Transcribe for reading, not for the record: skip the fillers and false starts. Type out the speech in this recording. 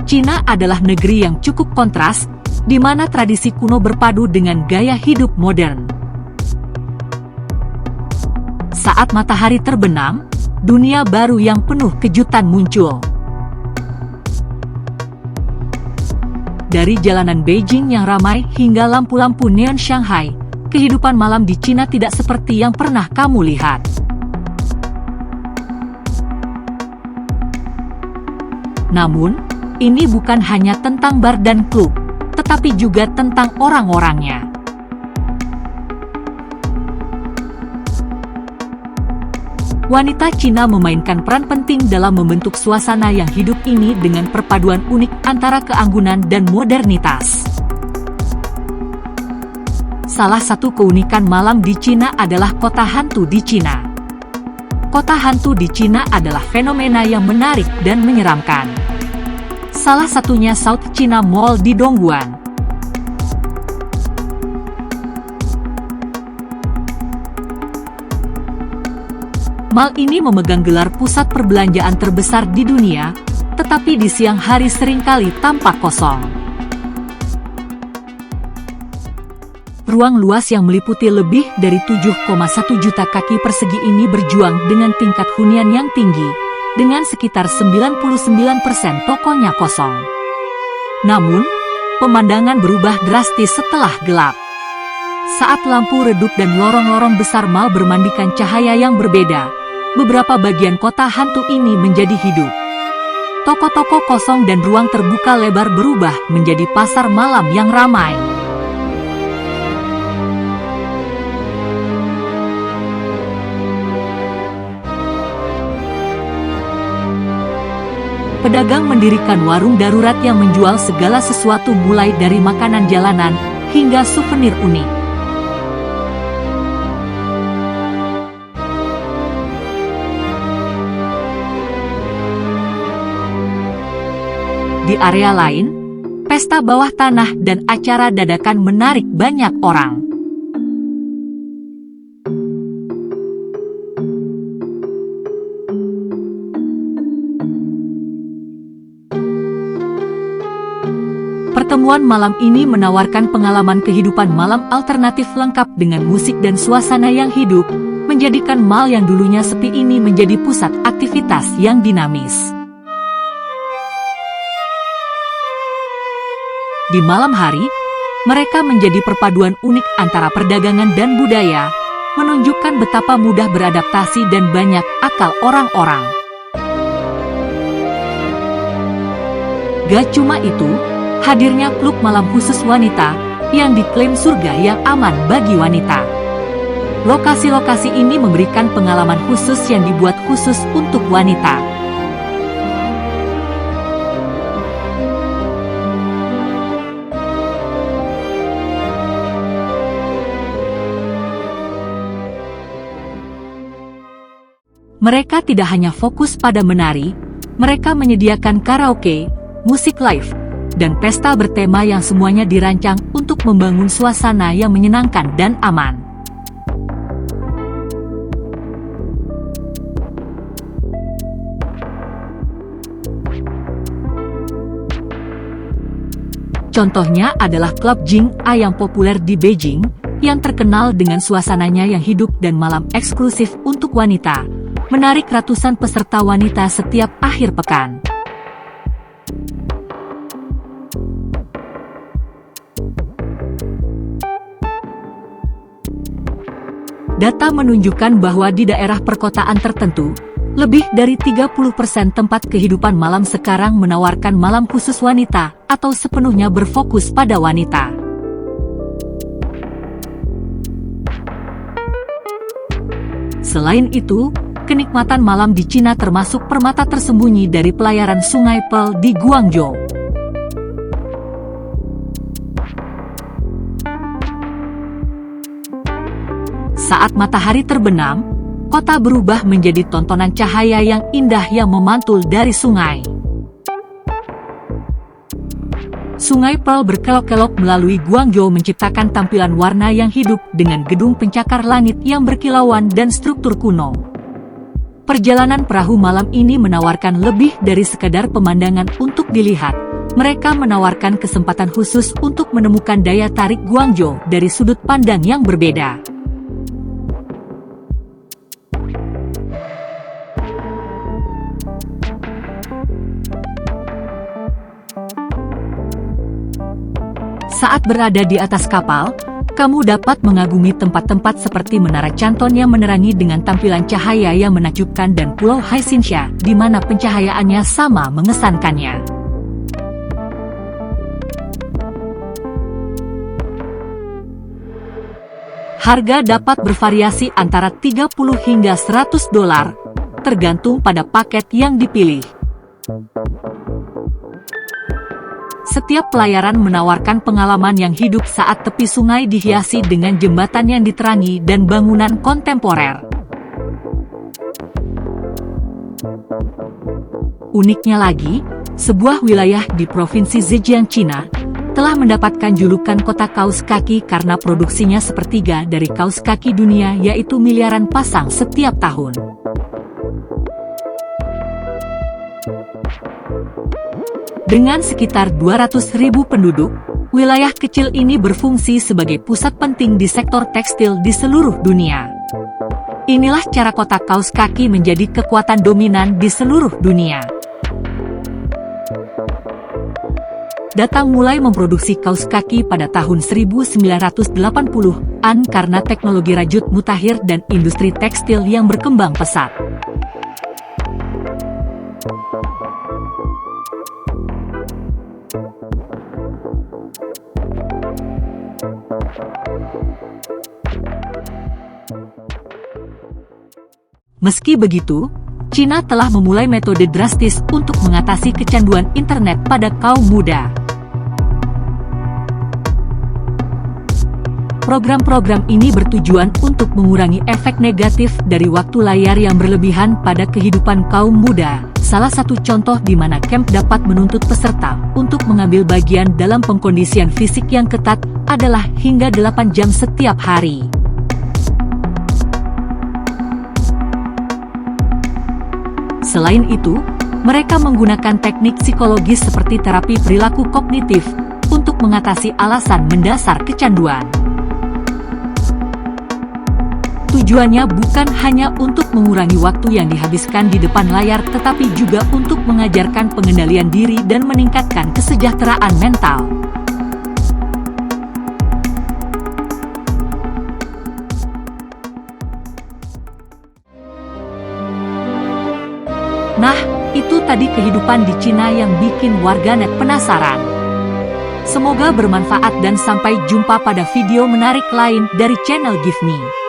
Cina adalah negeri yang cukup kontras, di mana tradisi kuno berpadu dengan gaya hidup modern. Saat matahari terbenam, dunia baru yang penuh kejutan muncul. Dari jalanan Beijing yang ramai hingga lampu-lampu neon Shanghai, kehidupan malam di Cina tidak seperti yang pernah kamu lihat. Namun, ini bukan hanya tentang bar dan klub, tetapi juga tentang orang-orangnya. Wanita Cina memainkan peran penting dalam membentuk suasana yang hidup ini dengan perpaduan unik antara keanggunan dan modernitas. Salah satu keunikan malam di Cina adalah kota hantu di Cina. Kota hantu di Cina adalah fenomena yang menarik dan menyeramkan. Salah satunya South China Mall di Dongguan. Mall ini memegang gelar pusat perbelanjaan terbesar di dunia, tetapi di siang hari seringkali tampak kosong. Ruang luas yang meliputi lebih dari 7,1 juta kaki persegi ini berjuang dengan tingkat hunian yang tinggi, dengan sekitar 99% tokonya kosong. Namun, pemandangan berubah drastis setelah gelap. Saat lampu redup dan lorong-lorong besar mall bermandikan cahaya yang berbeda, beberapa bagian kota hantu ini menjadi hidup. Toko-toko kosong dan ruang terbuka lebar berubah menjadi pasar malam yang ramai. Pedagang mendirikan warung darurat yang menjual segala sesuatu mulai dari makanan jalanan hingga souvenir unik. Di area lain, pesta bawah tanah dan acara dadakan menarik banyak orang. Pertemuan malam ini menawarkan pengalaman kehidupan malam alternatif lengkap dengan musik dan suasana yang hidup, menjadikan mall yang dulunya sepi ini menjadi pusat aktivitas yang dinamis. Di malam hari, mereka menjadi perpaduan unik antara perdagangan dan budaya, menunjukkan betapa mudah beradaptasi dan banyak akal orang-orang. Gak cuma itu, hadirnya klub malam khusus wanita, yang diklaim surga yang aman bagi wanita. Lokasi-lokasi ini memberikan pengalaman khusus yang dibuat khusus untuk wanita. Mereka tidak hanya fokus pada menari, mereka menyediakan karaoke, musik live, dan pesta bertema yang semuanya dirancang untuk membangun suasana yang menyenangkan dan aman. Contohnya adalah klub Jing A yang populer di Beijing, yang terkenal dengan suasananya yang hidup dan malam eksklusif untuk wanita, menarik ratusan peserta wanita setiap akhir pekan. Data menunjukkan bahwa di daerah perkotaan tertentu, lebih dari 30% tempat kehidupan malam sekarang menawarkan malam khusus wanita atau sepenuhnya berfokus pada wanita. Selain itu, kenikmatan malam di Cina termasuk permata tersembunyi dari pelayaran Sungai Pearl di Guangzhou. Saat matahari terbenam, kota berubah menjadi tontonan cahaya yang indah yang memantul dari sungai. Sungai Pearl berkelok-kelok melalui Guangzhou menciptakan tampilan warna yang hidup dengan gedung pencakar langit yang berkilauan dan struktur kuno. Perjalanan perahu malam ini menawarkan lebih dari sekadar pemandangan untuk dilihat, Mereka menawarkan kesempatan khusus untuk menemukan daya tarik Guangzhou dari sudut pandang yang berbeda. Saat berada di atas kapal, kamu dapat mengagumi tempat-tempat seperti Menara Canton yang menerangi dengan tampilan cahaya yang menakjubkan dan Pulau Haixinsha, di mana pencahayaannya sama mengesankannya. Harga dapat bervariasi antara 30 hingga 100 dolar, tergantung pada paket yang dipilih. Setiap pelayaran menawarkan pengalaman yang hidup saat tepi sungai dihiasi dengan jembatan yang diterangi dan bangunan kontemporer. Uniknya lagi, sebuah wilayah di Provinsi Zhejiang, Cina, telah mendapatkan julukan kota kaus kaki karena produksinya sepertiga dari kaus kaki dunia, yaitu miliaran pasang setiap tahun. Dengan sekitar 200.000 penduduk, wilayah kecil ini berfungsi sebagai pusat penting di sektor tekstil di seluruh dunia. Inilah cara kota kaus kaki menjadi kekuatan dominan di seluruh dunia. Datang mulai memproduksi kaus kaki pada tahun 1980-an karena teknologi rajut mutakhir dan industri tekstil yang berkembang pesat. Meski begitu, Cina telah memulai metode drastis untuk mengatasi kecanduan internet pada kaum muda. Program-program ini bertujuan untuk mengurangi efek negatif dari waktu layar yang berlebihan pada kehidupan kaum muda. Salah satu contoh di mana camp dapat menuntut peserta untuk mengambil bagian dalam pengkondisian fisik yang ketat adalah hingga 8 jam setiap hari. Selain itu, mereka menggunakan teknik psikologis seperti terapi perilaku kognitif untuk mengatasi alasan mendasar kecanduan. Tujuannya bukan hanya untuk mengurangi waktu yang dihabiskan di depan layar, tetapi juga untuk mengajarkan pengendalian diri dan meningkatkan kesejahteraan mental. Nah, itu tadi kehidupan di Cina yang bikin warganet penasaran. Semoga bermanfaat dan sampai jumpa pada video menarik lain dari channel Give Me.